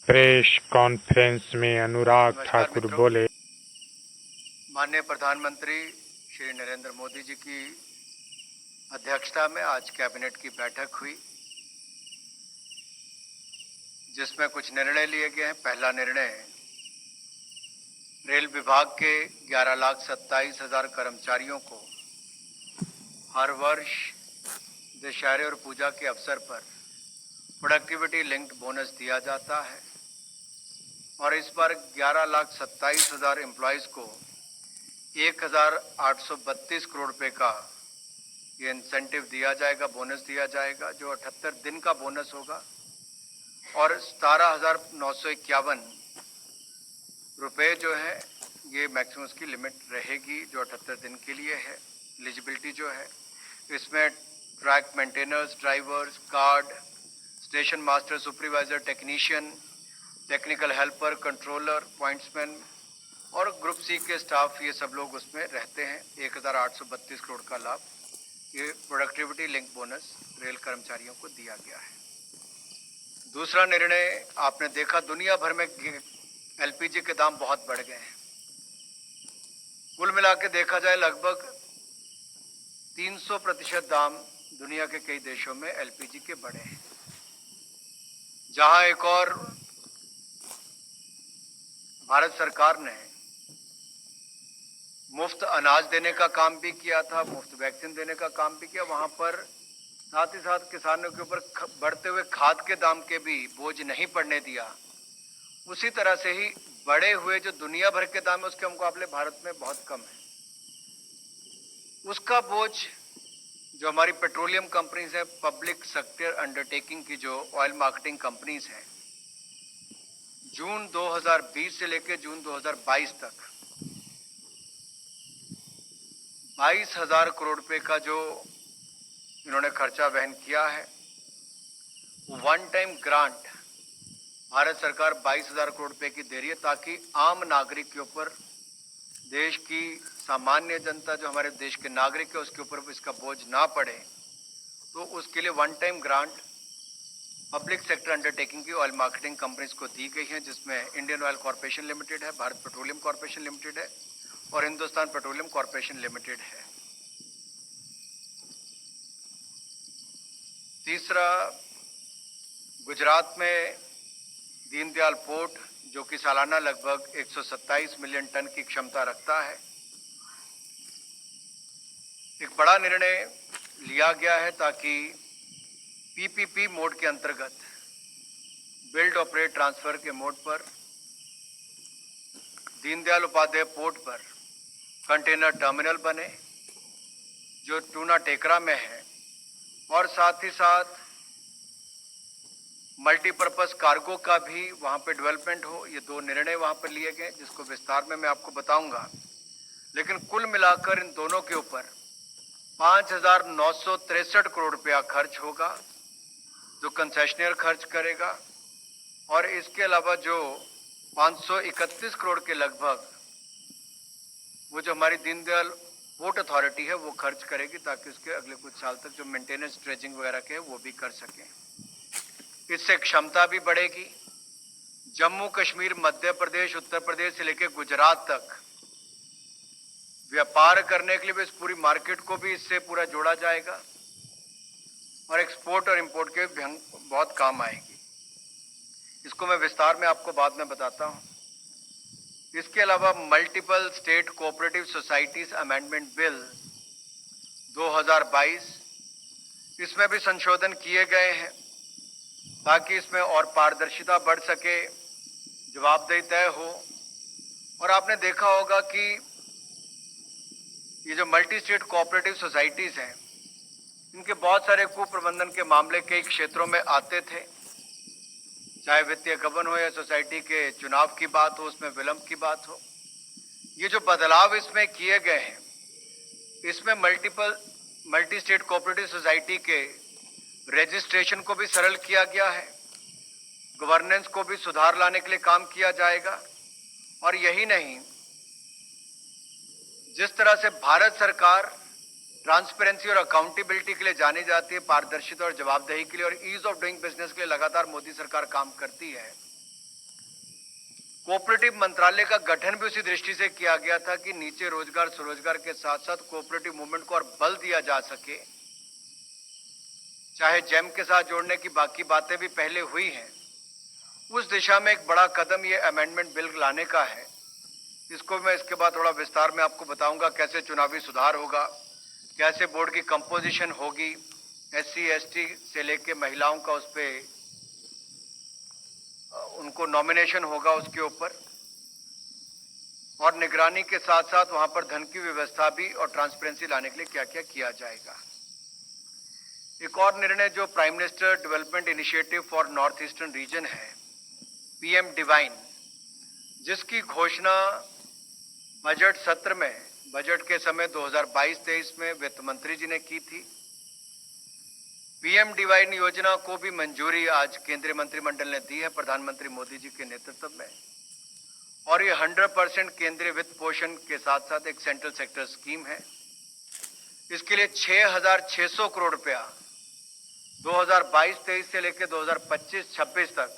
Press conference में अनुराग ठाकुर बोले, माननीय प्रधानमंत्री श्री नरेंद्र मोदी जी की अध्यक्षता में आज कैबिनेट की बैठक हुई, जिसमें कुछ निर्णय लिए गए हैं। पहला निर्णय, रेल विभाग के 11,27,000 कर्मचारियों को हर वर्ष दशहरे और पूजा के अवसर पर प्रोडक्टिविटी लिंक्ड बोनस दिया जाता है और इस बार 11,27,000 एम्प्लॉयज़ को 1,832 करोड़ रुपए का ये इंसेंटिव दिया जाएगा, बोनस दिया जाएगा, जो 78 दिन का बोनस होगा और 17,951 रुपए जो है ये मैक्सिमम की लिमिट रहेगी, जो 78 दिन के लिए है। एलिजिबिलिटी जो है इसमें track maintainers, drivers, guard, station master, supervisor, technician, technical helper, controller, pointsman और ग्रुप सी के स्टाफ, ये सब लोग उसमें रहते हैं। 1,832 करोड़ का लाभ ये प्रोडक्टिविटी लिंक बोनस रेल कर्मचारियों को दिया गया है। दूसरा निर्णय, आपने देखा दुनिया भर में एलपीजी के दाम बहुत बढ़ गए हैं। कुल मिला के देखा जाए लगभग 300% दाम दुनिया के कई देशों में एलपीजी के बढ़े हैं। जहां एक और भारत सरकार ने मुफ्त अनाज देने का काम भी किया था, मुफ्त वैक्सीन देने का काम भी किया, वहां पर साथ ही साथ किसानों के ऊपर बढ़ते हुए खाद के दाम के भी बोझ नहीं पड़ने दिया। उसी तरह से ही बढ़े हुए जो दुनिया भर के दाम है उसके मुकाबले भारत में बहुत कम है, उसका बोझ जो हमारी पेट्रोलियम कंपनीज है, पब्लिक सेक्टर अंडरटेकिंग की जो ऑयल मार्केटिंग कंपनीज हैं, जून 2020 से लेकर जून 2022 तक 22,000 करोड़ रुपए का जो इन्होंने खर्चा वहन किया है। वन टाइम ग्रांट भारत सरकार 22,000 करोड़ रुपए की दे रही है, ताकि आम नागरिक के ऊपर, देश की सामान्य जनता जो हमारे देश के नागरिक है उसके ऊपर इसका बोझ ना पड़े। तो उसके लिए one time grant public sector undertaking की ऑयल मार्केटिंग कंपनीज को दी गई है, जिसमें इंडियन ऑयल कॉर्पोरेशन लिमिटेड है, भारत पेट्रोलियम कॉर्पोरेशन लिमिटेड है और हिंदुस्तान पेट्रोलियम कॉर्पोरेशन लिमिटेड है। तीसरा, गुजरात में दीनदयाल पोर्ट, जो कि सालाना लगभग 127 मिलियन टन की क्षमता रखता है, एक बड़ा निर्णय लिया गया है ताकि पीपीपी मोड के अंतर्गत, बिल्ड ऑपरेट ट्रांसफर के मोड पर दीनदयाल उपाध्याय पोर्ट पर कंटेनर टर्मिनल बने, जो टूना टेकरा में है, और साथ ही साथ मल्टीपर्पज कार्गो का भी वहां पे डेवलपमेंट हो। ये दो निर्णय वहां पर लिए गए, जिसको विस्तार में मैं आपको बताऊंगा। लेकिन कुल मिलाकर इन दोनों के ऊपर 5,963 करोड़ रुपया खर्च होगा, जो कंसेशनर खर्च करेगा, और इसके अलावा जो 531 करोड़ के लगभग वो जो हमारी दीनदयाल पोर्ट अथॉरिटी है वो खर्च करेगी, ताकि उसके अगले कुछ साल तक जो मेंटेनेंस, ड्रेजिंग वगैरह के वो भी कर सकें। इससे क्षमता भी बढ़ेगी। जम्मू कश्मीर, मध्य प्रदेश, उत्तर प्रदेश से लेकर गुजरात तक व्यापार करने के लिए भी इस पूरी मार्केट को भी इससे पूरा जोड़ा जाएगा और एक्सपोर्ट और इंपोर्ट के भी बहुत काम आएगी। इसको मैं विस्तार में आपको बाद में बताता हूं। इसके अलावा multiple state cooperative societies amendment bill 2022, इसमें भी संशोधन किए गए हैं ताकि इसमें और पारदर्शिता बढ़ सके, जवाबदेही तय हो। और आपने देखा होगा कि ये जो मल्टी स्टेट कोऑपरेटिव सोसाइटीज हैं, इनके बहुत सारे कुप्रबंधन के मामले कई क्षेत्रों में आते थे, चाहे वित्तीय गबन हो या सोसाइटी के चुनाव की बात हो, उसमें विलंब की बात हो। ये जो बदलाव इसमें किए गए हैं, इसमें मल्टी स्टेट कोऑपरेटिव सोसाइटी के रजिस्ट्रेशन को भी सरल किया गया है, गवर्नेंस को भी सुधार लाने के लिए काम किया जाएगा। और यही नहीं, जिस तरह से भारत सरकार ट्रांसपेरेंसी और अकाउंटेबिलिटी के लिए जानी जाती है, पारदर्शिता और जवाबदेही के लिए और ईज ऑफ डूइंग बिजनेस के लिए लगातार मोदी सरकार काम करती है, कोऑपरेटिव मंत्रालय का गठन भी उसी दृष्टि से किया गया था कि नीचे रोजगार स्वरोजगार के साथ साथ कोऑपरेटिव मूवमेंट को और बल दिया जा सके। चाहे जेम के साथ जोड़ने की बाकी बातें भी पहले हुई हैं, उस दिशा में एक बड़ा कदम ये अमेंडमेंट बिल लाने का है। इसको मैं इसके बाद थोड़ा विस्तार में आपको बताऊंगा, कैसे चुनावी सुधार होगा, कैसे बोर्ड की कंपोजिशन होगी, SC ST से लेके महिलाओं का उस पे उनको नॉमिनेशन होगा उसके ऊपर, और निगरानी के साथ साथ वहां पर धन की व्यवस्था भी और ट्रांसपेरेंसी लाने के लिए क्या क्या किया जाएगा। एक और निर्णय जो prime minister development initiative for north eastern region है, PM डिवाइन, जिसकी घोषणा बजट सत्र में, बजट के समय 2022-23 में वित्त मंत्री जी ने की थी। PM डिवाइन योजना को भी मंजूरी आज केंद्रीय मंत्रिमंडल ने दी है प्रधानमंत्री मोदी जी के नेतृत्व में, और ये 100% केंद्रीय वित्त पोषण के साथ साथ एक सेंट्रल सेक्टर स्कीम है। इसके लिए 6,600 करोड़ रुपया 2022-23 से लेकर 2025-26 तक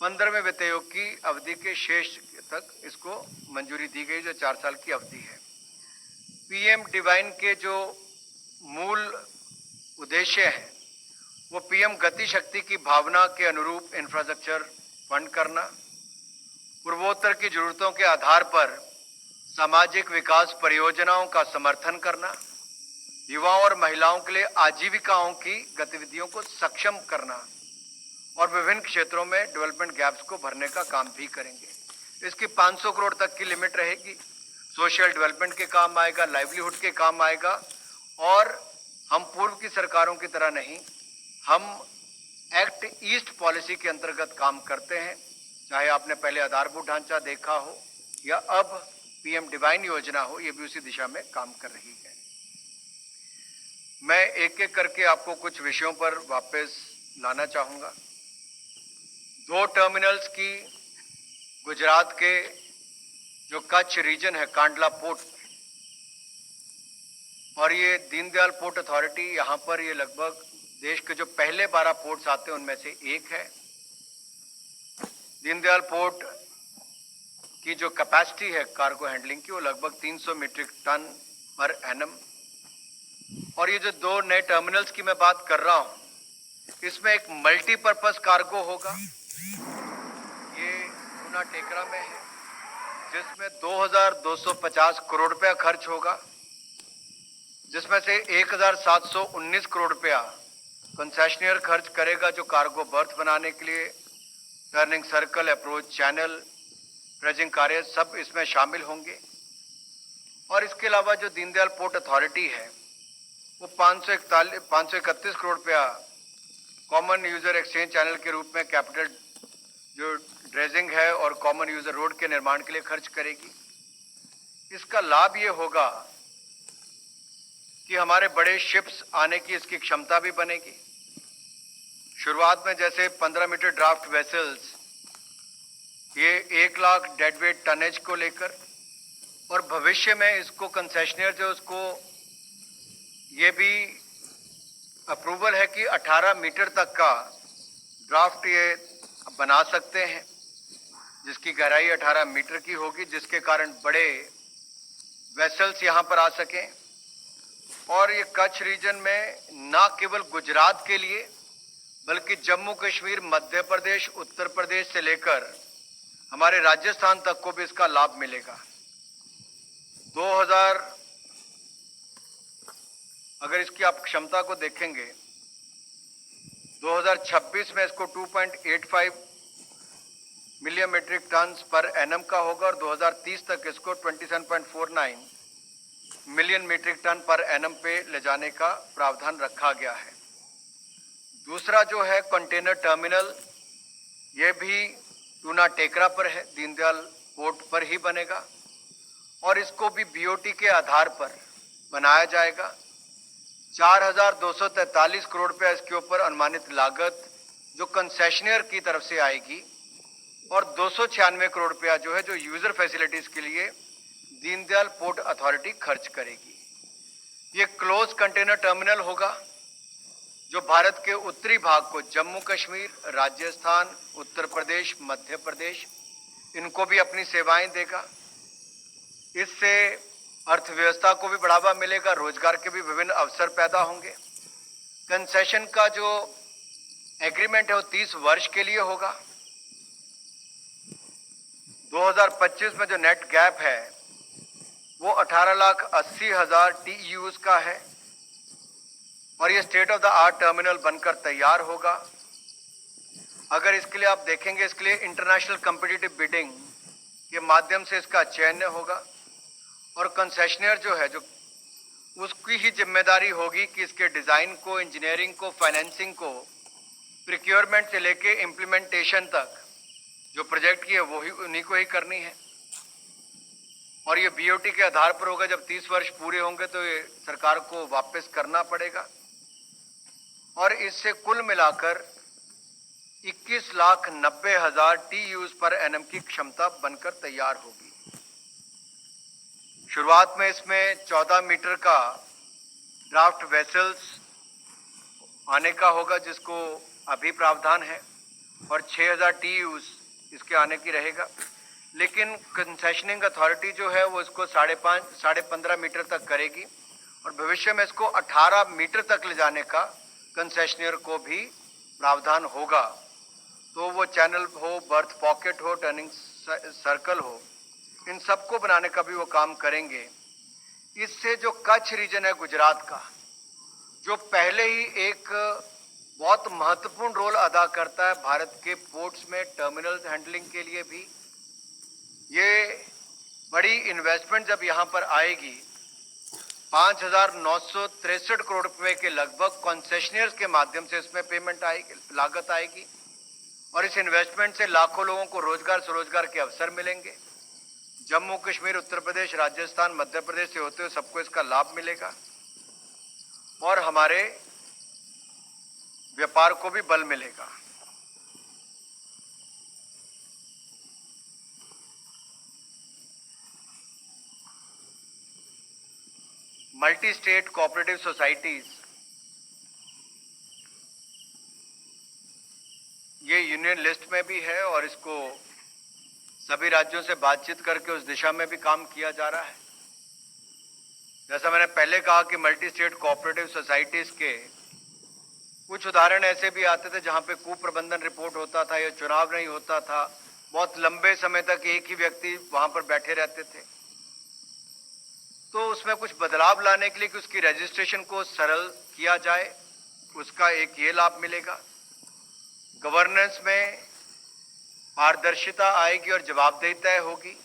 15वें वित्त आयोग की अवधि के शेष तक इसको मंजूरी दी गई, जो 4 साल की अवधि है। PM डिवाइन के जो मूल उद्देश्य है वो PM गति शक्ति की भावना के अनुरूप इंफ्रास्ट्रक्चर फंड करना, पूर्वोत्तर की जरूरतों के आधार पर सामाजिक विकास परियोजनाओं का समर्थन करना, युवाओं और महिलाओं के लिए आजीविकाओं की गतिविधियों को सक्षम करना, और विभिन्न क्षेत्रों में डेवलपमेंट गैप्स को भरने का काम भी करेंगे। इसकी 500 करोड़ तक की लिमिट रहेगी। सोशल डेवलपमेंट के काम आएगा, लाइवलीहुड के काम आएगा, और हम पूर्व की सरकारों की तरह नहीं, हम एक्ट ईस्ट पॉलिसी के अंतर्गत काम करते हैं। चाहे आपने पहले आधारभूत ढांचा देखा हो या अब PM डिवाइन योजना हो, ये भी उसी दिशा में काम कर रही है। मैं एक एक करके आपको कुछ विषयों पर वापस लाना चाहूंगा। 2 टर्मिनल्स की गुजरात के जो कच्छ रीजन है, कांडला पोर्ट, और ये दीनदयाल पोर्ट अथॉरिटी, यहाँ पर ये लगभग देश के जो पहले 12 पोर्ट्स आते हैं उनमें से एक है। दीनदयाल पोर्ट की जो कैपेसिटी है कार्गो हैंडलिंग की, वो लगभग 300 मीट्रिक टन पर एनम। और ये जो 2 नए टर्मिनल्स की मैं बात कर रहा हूं, इसमें एक मल्टीपर्पज कार्गो होगा, ये टूना टेकरा में है, जिसमें 2,250 करोड़ रुपया खर्च होगा, जिसमें से 1,719 करोड़ रुपया कंसेशनियर खर्च करेगा, जो कार्गो बर्थ बनाने के लिए turning circle, approach channel, dredging कार्य सब इसमें शामिल होंगे। और इसके अलावा जो दीनदयाल पोर्ट अथॉरिटी है वो 531 करोड़ रुपया कॉमन यूजर एक्सचेंज चैनल के रूप में कैपिटल जो ड्रेजिंग है और कॉमन यूजर रोड के निर्माण के लिए खर्च करेगी। इसका लाभ ये होगा कि हमारे बड़े शिप्स आने की इसकी क्षमता भी बनेगी। शुरुआत में जैसे 15 मीटर ड्राफ्ट वेसल्स, ये 1 लाख डेडवेट टनेज को लेकर, और भविष्य में इसको कंसेशनर जो उसको ये भी अप्रूवल है कि 18 मीटर तक का ड्राफ्ट ये बना सकते हैं, जिसकी गहराई 18 मीटर की होगी, जिसके कारण बड़े वेसल्स यहाँ पर आ सकें। और ये कच्छ रीजन में न केवल गुजरात के लिए बल्कि जम्मू कश्मीर, मध्य प्रदेश, उत्तर प्रदेश से लेकर हमारे राजस्थान तक को भी इसका लाभ मिलेगा। 2000 अगर इसकी आप क्षमता को देखेंगे, 2026 में इसको 2.85 million metric tonne per annum का होगा, और 2030 तक इसको 27.49 million metric tonne per annum पे ले जाने का प्रावधान रखा गया है। दूसरा जो है कंटेनर टर्मिनल, ये भी टूना टेकरा पर है, दीनदयाल पोर्ट पर ही बनेगा, और इसको भी BOT के आधार पर बनाया जाएगा। 4,243 करोड़ रुपया इसके ऊपर अनुमानित लागत जो कंसेशनियर की तरफ से आएगी, और 296 करोड़ रुपया जो है जो यूजर फैसिलिटीज के लिए दीनदयाल पोर्ट अथॉरिटी खर्च करेगी। ये क्लोज कंटेनर टर्मिनल होगा जो भारत के उत्तरी भाग को जम्मू कश्मीर, राजस्थान, उत्तर प्रदेश, मध्य प्रदेश इनको भी अपनी सेवाएं देगा। इससे अर्थव्यवस्था को भी बढ़ावा मिलेगा, रोजगार के भी विभिन्न अवसर पैदा होंगे। कंसेशन का जो एग्रीमेंट है वो 30 वर्ष के लिए होगा। 2025 में जो नेट गैप है वो 18,80,000 TEUs का है और ये state of the art terminal बनकर तैयार होगा। अगर इसके लिए आप देखेंगे, इसके लिए इंटरनेशनल कॉम्पिटिटिव बिडिंग के माध्यम से इसका चयन होगा और कंसेशनर जो है, जो उसकी ही जिम्मेदारी होगी कि इसके डिजाइन को, इंजीनियरिंग को, फाइनेंसिंग को, प्रिक्योरमेंट से लेके इम्प्लीमेंटेशन तक जो प्रोजेक्ट की है वो ही उन्हीं को ही करनी है। और ये BOT के आधार पर होगा। जब 30 वर्ष पूरे होंगे तो ये सरकार को वापस करना पड़ेगा और इससे कुल मिलाकर 21,90,000 TEUs पर एनएम की क्षमता बनकर तैयार होगी। शुरुआत में इसमें 14 मीटर का ड्राफ्ट वेसल्स आने का होगा, जिसको अभी प्रावधान है, और 6,000 TEUs इसके आने की रहेगा। लेकिन कंसेशनिंग अथॉरिटी जो है वो इसको 5.5-15 मीटर तक करेगी और भविष्य में इसको 18 मीटर तक ले जाने का कंसेशनर को भी प्रावधान होगा। तो वो चैनल हो, बर्थ पॉकेट हो, टर्निंग सर्कल हो, इन सबको बनाने का भी वो काम करेंगे। इससे जो कच्छ रीजन है गुजरात का, जो पहले ही एक बहुत महत्वपूर्ण रोल अदा करता है भारत के पोर्ट्स में टर्मिनल हैंडलिंग के लिए भी, ये बड़ी इन्वेस्टमेंट जब यहाँ पर आएगी, 5,963 करोड़ रुपए के लगभग कॉन्सेशनर्स के माध्यम से इसमें पेमेंट आएगी, लागत आएगी और इस इन्वेस्टमेंट से लाखों लोगों को रोजगार, स्वरोजगार के अवसर मिलेंगे। जम्मू कश्मीर, उत्तर प्रदेश, राजस्थान, मध्य प्रदेश से होते हुए सबको इसका लाभ मिलेगा और हमारे व्यापार को भी बल मिलेगा। मल्टी स्टेट कोऑपरेटिव सोसाइटीज, ये यूनियन लिस्ट में भी है और इसको सभी राज्यों से बातचीत करके उस दिशा में भी काम किया जा रहा है। जैसा मैंने पहले कहा कि मल्टी स्टेट कोऑपरेटिव सोसाइटीज के कुछ उदाहरण ऐसे भी आते थे जहां पे कुप्रबंधन रिपोर्ट होता था या चुनाव नहीं होता था, बहुत लंबे समय तक एक ही व्यक्ति वहां पर बैठे रहते थे। तो उसमें कुछ बदलाव लाने के लिए कि उसकी रजिस्ट्रेशन को सरल किया जाए, उसका एक ये लाभ मिलेगा। गवर्नेंस में पारदर्शिता आएगी और जवाबदेही तय होगी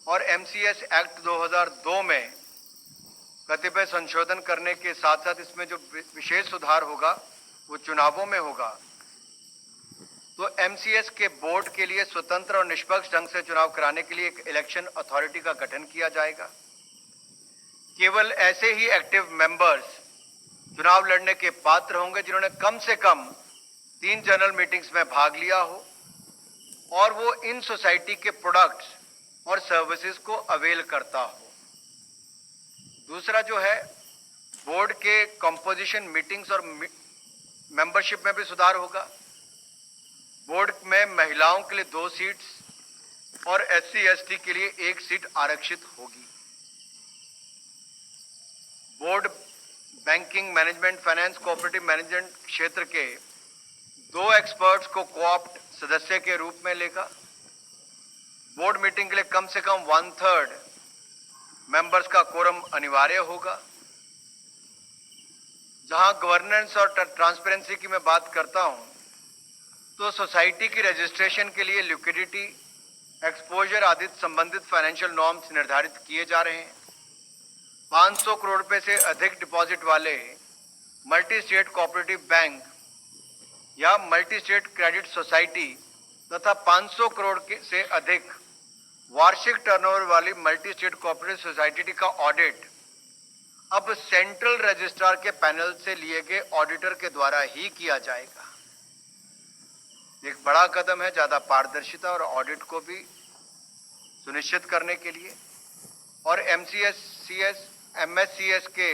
और MCS एक्ट 2002 में कतिपय संशोधन करने के साथ साथ इसमें जो विशेष सुधार होगा वो चुनावों में होगा। तो MCS के बोर्ड के लिए स्वतंत्र और निष्पक्ष ढंग से चुनाव कराने के लिए एक इलेक्शन अथॉरिटी का गठन किया जाएगा। केवल ऐसे ही एक्टिव मेंबर्स चुनाव लड़ने के पात्र होंगे जिन्होंने कम से कम 3 जनरल मीटिंग्स में भाग लिया हो और वो इन सोसाइटी के प्रोडक्ट्स और सर्विसेज को अवेल करता हो। दूसरा जो है, बोर्ड के कंपोजिशन, मीटिंग्स और मेंबरशिप में भी सुधार होगा। बोर्ड में महिलाओं के लिए 2 सीट्स और SC/ST के लिए 1 सीट आरक्षित होगी। Board banking, management, finance, cooperative management क्षेत्र के 2 एक्सपर्ट्स को कोऑप्ट सदस्य के रूप में लेगा। बोर्ड मीटिंग के लिए कम से कम 1/3 मेंबर्स का कोरम अनिवार्य होगा। जहां गवर्नेंस और ट्रांसपेरेंसी की मैं बात करता हूं, तो सोसाइटी की रजिस्ट्रेशन के लिए लिक्विडिटी, एक्सपोजर आदि संबंधित फाइनेंशियल नॉर्म्स निर्धारित किए जा रहे हैं। 500 करोड़ रुपए से अधिक डिपॉजिट वाले मल्टी स्टेट कोऑपरेटिव बैंक या मल्टी स्टेट क्रेडिट सोसाइटी तथा 500 करोड़ से अधिक वार्षिक टर्नओवर वाली मल्टी स्टेट कोऑपरेटिव सोसाइटी का ऑडिट अब सेंट्रल रजिस्ट्रार के पैनल से लिए गए ऑडिटर के द्वारा ही किया जाएगा। एक बड़ा कदम है ज्यादा पारदर्शिता और ऑडिट को भी सुनिश्चित करने के लिए। और MSCS के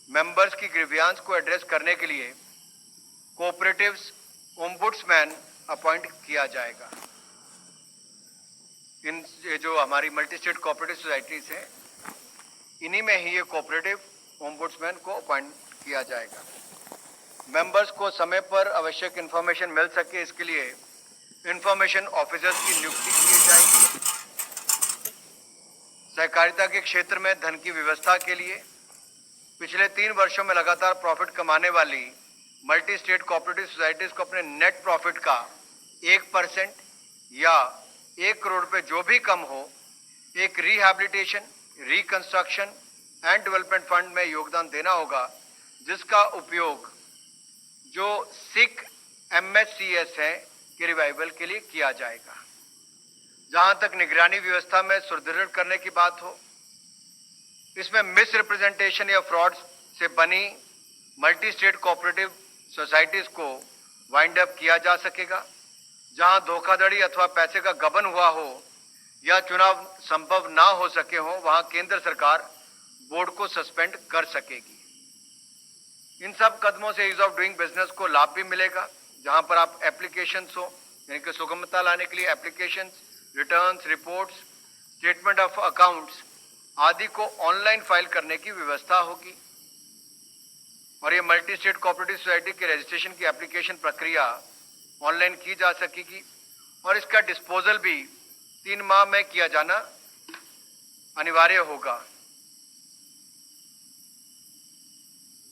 मेंबर्स की ग्रीवियांस को एड्रेस करने के लिए कोऑपरेटिव्स ओम्बुड्समैन अपॉइंट किया जाएगा। ये जो हमारी मल्टी स्टेट कोऑपरेटिव सोसाइटीज हैं, इन्हीं में ही ये कोऑपरेटिव ओम्बुड्समैन को अपॉइंट किया जाएगा। मेंबर्स को समय पर आवश्यक इंफॉर्मेशन मिल सके, इसके लिए इंफॉर्मेशन ऑफिसर्स की नियुक्ति की जाएगी। सहकारिता के क्षेत्र में धन की व्यवस्था के लिए पिछले 3 वर्षों में लगातार प्रॉफिट कमाने वाली मल्टी स्टेट कोऑपरेटिव सोसाइटीज को अपने नेट प्रॉफिट का 1% या 1 करोड़ रुपए जो भी कम हो, एक rehabilitation, reconstruction and development fund में योगदान देना होगा, जिसका उपयोग जो सिख MSCS है के रिवाइवल के लिए किया जाएगा। जहां तक निगरानी व्यवस्था में सुदृढ़ करने की बात हो, इसमें मिस रिप्रेजेंटेशन या फ्रॉड से बनी मल्टी स्टेट कोऑपरेटिव सोसाइटीज को वाइंड अप किया जा सकेगा। जहां धोखाधड़ी अथवा पैसे का गबन हुआ हो या चुनाव संभव ना हो सके हो, वहां केंद्र सरकार बोर्ड को सस्पेंड कर सकेगी। इन सब कदमों से ईज ऑफ डूइंग बिजनेस को लाभ भी मिलेगा। जहां पर आप एप्लीकेशंस हो, यानी कि सुगमता लाने के लिए applications, returns, reports, statement of accounts आदि को ऑनलाइन फाइल करने की व्यवस्था होगी। और ये मल्टी स्टेट कोऑपरेटिव सोसाइटी के रजिस्ट्रेशन की एप्लीकेशन प्रक्रिया ऑनलाइन की जा सकेगी और इसका डिस्पोजल भी 3 माह में किया जाना अनिवार्य होगा।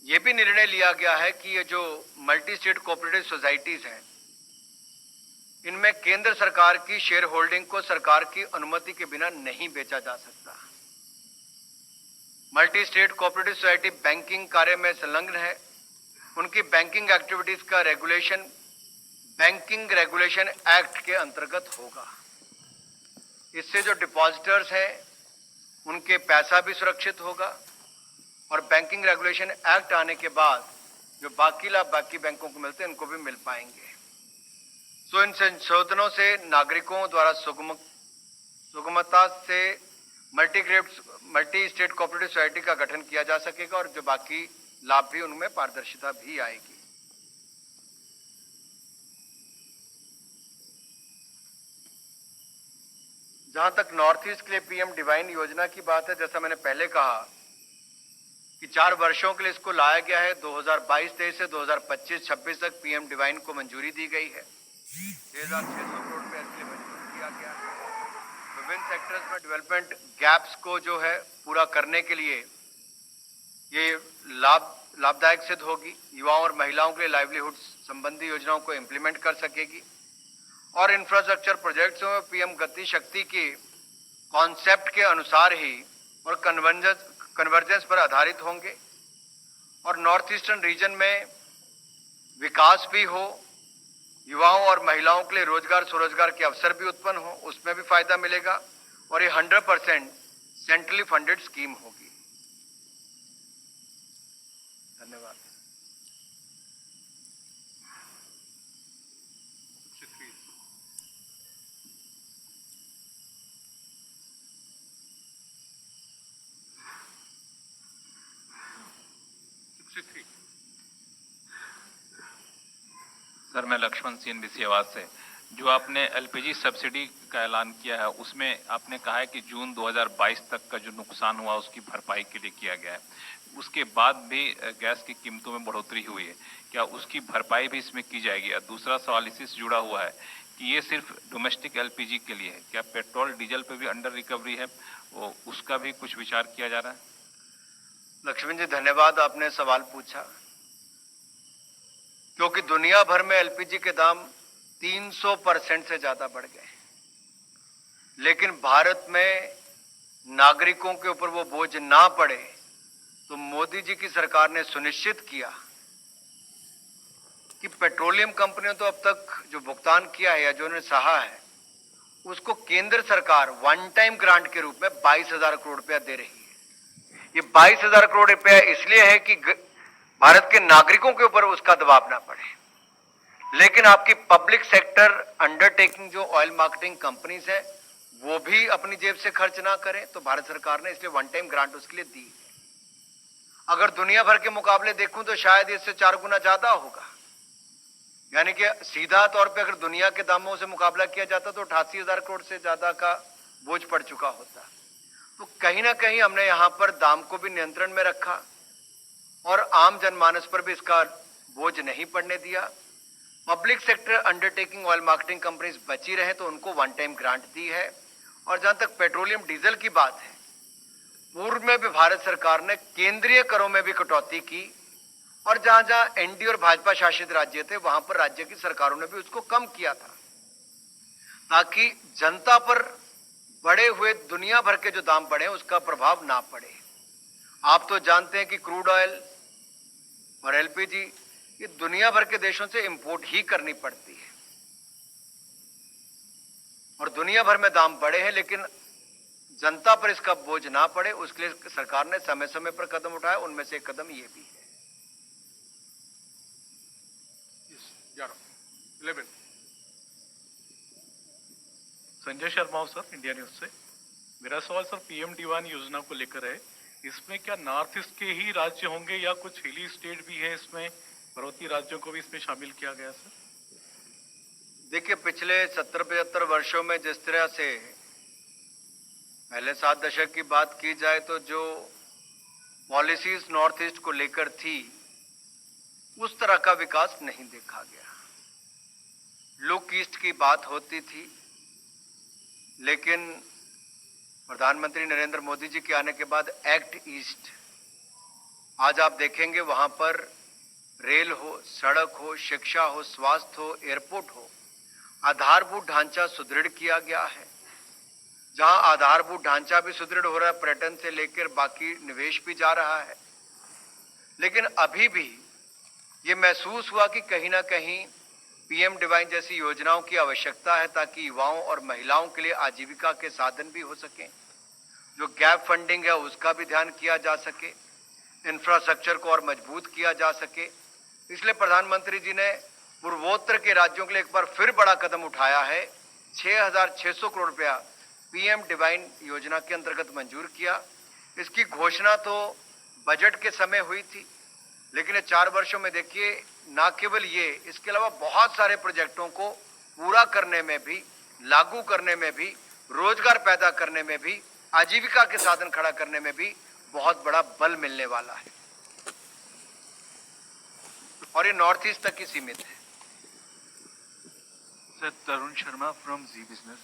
ये भी निर्णय लिया गया है कि ये जो मल्टी स्टेट कोऑपरेटिव सोसाइटीज हैं, इनमें केंद्र सरकार की शेयर होल्डिंग को सरकार की अनुमति के बिना नहीं बेचा जा सकता। Multi state cooperative society banking कार्य में संलग्न है, उनकी बैंकिंग एक्टिविटीज का रेगुलेशन बैंकिंग रेगुलेशन एक्ट के अंतर्गत होगा। इससे जो डिपॉजिटर्स हैं उनके पैसा भी सुरक्षित होगा और बैंकिंग रेगुलेशन एक्ट आने के बाद जो बाकी लाभ बाकी बैंकों को मिलते हैं उनको भी मिल पाएंगे। सो इन संशोधनों से नागरिकों द्वारा सुगमता से मल्टी स्टेट कोऑपरेटिव सोसाइटी का गठन किया जा सकेगा और जो बाकी लाभ भी उनमें पारदर्शिता भी आएगी। जहां तक नॉर्थ ईस्ट के लिए पीएम डिवाइन योजना की बात है, जैसा मैंने पहले कहा कि 4 वर्षों के लिए इसको लाया गया है। 2022-23 से 2025-26 तक पीएम डिवाइन को मंजूरी दी गई है। 6,600 करोड़ रुपए इसके लिए मंजूर किया गया है। विभिन्न सेक्टर्स में डेवलपमेंट गैप्स को जो है पूरा करने के लिए ये लाभदायक सिद्ध होगी। युवाओं और महिलाओं के लिए लाइवलीहुड संबंधी योजनाओं को इम्प्लीमेंट कर सकेगी और इंफ्रास्ट्रक्चर प्रोजेक्ट्स में पीएम गति शक्ति की कॉन्सेप्ट के अनुसार ही और कन्वर्जेंस पर आधारित होंगे और नॉर्थ ईस्टर्न रीजन में विकास भी हो, युवाओं और महिलाओं के लिए रोजगार स्वरोजगार के अवसर भी उत्पन्न हो, उसमें भी फायदा मिलेगा और ये 100% सेंट्रली फंडेड स्कीम होगी। धन्यवाद। सर, मैं लक्ष्मण CNBC आवाज से। जो आपने LPG सब्सिडी का ऐलान किया है, उसमें आपने कहा है कि जून 2022 तक का जो नुकसान हुआ उसकी भरपाई के लिए किया गया है। उसके बाद भी गैस की कीमतों में बढ़ोतरी हुई है, क्या उसकी भरपाई भी इसमें की जाएगी? और दूसरा सवाल इसी से जुड़ा हुआ है कि ये सिर्फ डोमेस्टिक LPG के लिए है, क्या पेट्रोल डीजल पे भी अंडर रिकवरी है, वो उसका भी कुछ विचार किया जा रहा है? लक्ष्मण जी, धन्यवाद, आपने सवाल पूछा। क्योंकि दुनिया भर में LPG के दाम 300% से ज्यादा बढ़ गए, लेकिन भारत में नागरिकों के ऊपर वो बोझ ना पड़े, तो मोदी जी की सरकार ने सुनिश्चित किया कि पेट्रोलियम कंपनियों तो अब तक जो भुगतान किया है या जो उन्होंने सहा है, उसको केंद्र सरकार वन टाइम ग्रांट के रूप में 22,000 करोड़ रुपया दे रही है। ये 22,000 करोड़ रुपया इसलिए है कि भारत के नागरिकों के ऊपर उसका दबाव ना पड़े, लेकिन आपकी पब्लिक सेक्टर अंडरटेकिंग जो ऑयल मार्केटिंग कंपनीज है वो भी अपनी जेब से खर्च ना करें, तो भारत सरकार ने इसलिए वन टाइम ग्रांट उसके लिए दी है। अगर दुनिया भर के मुकाबले देखूं तो शायद इससे 4 गुना ज्यादा होगा। यानी कि सीधा तौर पे अगर दुनिया के दामों से मुकाबला किया जाता तो 88,000 करोड़ से ज्यादा का बोझ पड़ चुका होता। तो कहीं ना कहीं हमने यहाँ पर दाम को भी नियंत्रण में रखा और आम जनमानस पर भी इसका बोझ नहीं पड़ने दिया। Public sector undertaking oil marketing companies बची रहे तो उनको वन टाइम ग्रांट दी है। और जहां तक पेट्रोलियम डीजल की बात है, पूर्व में भी भारत सरकार ने केंद्रीय करों में भी कटौती की और जहां जहां एनडीए और भाजपा शासित राज्य थे वहां पर राज्य की सरकारों ने भी उसको कम किया था, ताकि जनता पर बढ़े हुए दुनिया भर के जो दाम बढ़े उसका प्रभाव ना पड़े। आप तो जानते हैं कि क्रूड ऑयल और एलपीजी ये दुनिया भर के देशों से इंपोर्ट ही करनी पड़ती है और दुनिया भर में दाम बढ़े हैं, लेकिन जनता पर इसका बोझ ना पड़े उसके लिए सरकार ने समय समय पर कदम उठाए। उनमें से एक कदम ये भी है। 11 संजय शर्मा हूं सर, इंडिया न्यूज से। मेरा सवाल सर पीएम दीवान योजना को लेकर है। इसमें क्या नॉर्थ ईस्ट के ही राज्य होंगे या कुछ हिली स्टेट भी है, इसमें पर्वतीय राज्यों को भी इसमें शामिल किया गया सर? देखिए, पिछले 70-75 वर्षों में जिस तरह से पहले 7 दशक की बात की जाए तो जो पॉलिसीज नॉर्थ ईस्ट को लेकर थी उस तरह का विकास नहीं देखा गया। लुक ईस्ट की बात होती थी, लेकिन प्रधानमंत्री नरेंद्र मोदी जी के आने के बाद एक्ट ईस्ट, आज आप देखेंगे वहां पर रेल हो, सड़क हो, शिक्षा हो, स्वास्थ्य हो, एयरपोर्ट हो, आधारभूत ढांचा सुदृढ़ किया गया है। जहां आधारभूत ढांचा भी सुदृढ़ हो रहा है, पर्यटन से लेकर बाकी निवेश भी जा रहा है, लेकिन अभी भी ये महसूस हुआ कि कहीं ना कहीं पीएम डिवाइन जैसी योजनाओं की आवश्यकता है ताकि युवाओं और महिलाओं के लिए आजीविका के साधन भी हो सकें। जो गैप फंडिंग है उसका भी ध्यान किया जा सके, इंफ्रास्ट्रक्चर को और मजबूत किया जा सके। इसलिए प्रधानमंत्री जी ने पूर्वोत्तर के राज्यों के लिए एक बार फिर बड़ा कदम उठाया है। 6,600 करोड़ रुपया पीएम डिवाइन योजना के अंतर्गत मंजूर किया। इसकी घोषणा तो बजट के समय हुई थी, लेकिन 4 वर्षों में देखिए ना केवल ये, इसके अलावा बहुत सारे प्रोजेक्टों को पूरा करने में भी, लागू करने में भी, रोजगार पैदा करने में भी, आजीविका के साधन खड़ा करने में भी बहुत बड़ा बल मिलने वाला है और ये नॉर्थ ईस्ट तक ही सीमित है। Sir Tarun Sharma from Zee business.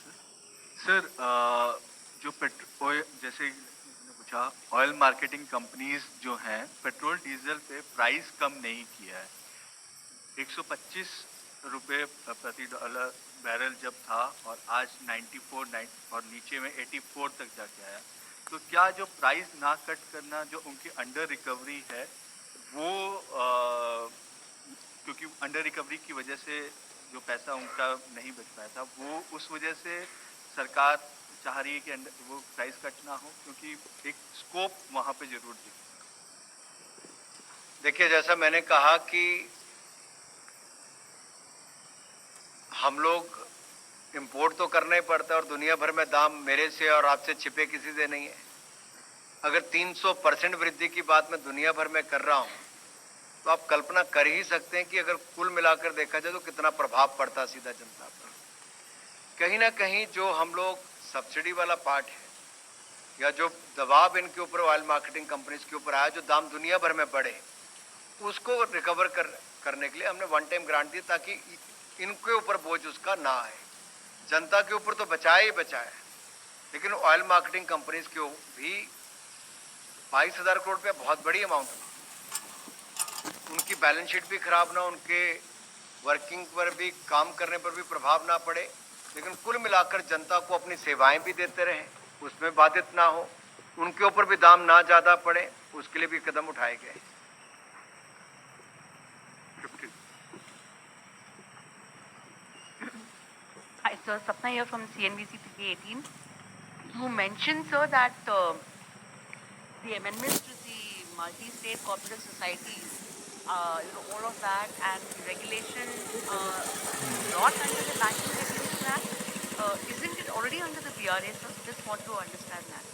Sir जो पेट्रोल, जैसे पूछा, ऑयल मार्केटिंग कंपनीज जो हैं पेट्रोल डीजल पे प्राइस कम नहीं किया है। 125 रुपये प्रति डॉलर बैरल जब था और आज 94 और नीचे में 84 तक जाके आया, तो क्या जो प्राइस ना कट करना, जो उनकी अंडर रिकवरी है वो क्योंकि अंडर रिकवरी की वजह से जो पैसा उनका नहीं बच पाया था, वो उस वजह से सरकार चाह रही है कि वो प्राइस कट ना हो, क्योंकि एक स्कोप वहां पे जरूर दिखे। देखिए, जैसा मैंने कहा कि हम लोग इंपोर्ट तो करना ही पड़ता है और दुनिया भर में दाम मेरे से और आपसे छिपे किसी से नहीं है। अगर 300% वृद्धि की बात मैं दुनिया भर में कर रहा हूं तो आप कल्पना कर ही सकते हैं कि अगर कुल मिलाकर देखा जाए तो कितना प्रभाव पड़ता सीधा जनता पर। कहीं ना कहीं जो हम लोग सब्सिडी वाला पार्ट है या जो दबाव इनके ऊपर ऑयल मार्केटिंग कंपनीज के ऊपर आया, जो दाम दुनिया भर में बढ़े, उसको रिकवर करने के लिए हमने वन टाइम ग्रांट दी ताकि इनके ऊपर बोझ उसका ना आए। जनता के ऊपर तो बचाया ही बचाया, लेकिन ऑयल मार्केटिंग कंपनीज के भी 22,000 करोड़ रुपया बहुत बड़ी अमाउंट है। उनकी बैलेंस शीट भी खराब ना, उनके वर्किंग पर भी, काम करने पर भी प्रभाव ना पड़े, लेकिन कुल मिलाकर जनता को अपनी सेवाएं भी देते रहें, उसमें बाधित ना हो, उनके ऊपर भी दाम ना ज्यादा पड़े, उसके लिए भी कदम उठाए गए। Hi, sir. Sapna here from CNBC TK18. You mentioned, sir, that the amendments to the multi-state cooperative societies, all of that, and the regulation not under the Banking Regulation Act, isn't it already under the BRA, sir? Just want to understand that.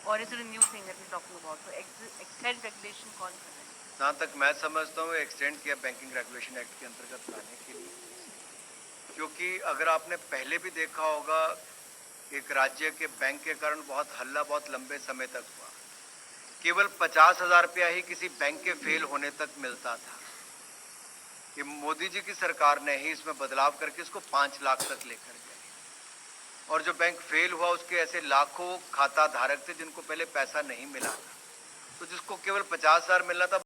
Or is it a new thing that we're talking about? So extend regulation कौन कर रहा है? जहाँ तक मैं समझता हूँ extend किया बैंकिंग रेगुलेशन एक्ट के अंतर्गत लाने के लिए। क्योंकि अगर आपने पहले भी देखा होगा, एक राज्य के बैंक के कारण बहुत हल्ला बहुत लंबे समय तक हुआ। केवल 50,000 रुपया ही किसी बैंक के फेल होने तक मिलता था। ये मोदी जी की सरकार ने ही इसमें बदलाव करके इसको 5 लाख तक लेकर गए। और जो बैंक फेल हुआ उसके ऐसे लाखों खाता धारक थे जिनको पहले पैसा नहीं मिला था। तो जिसको केवल 50,000 मिलना था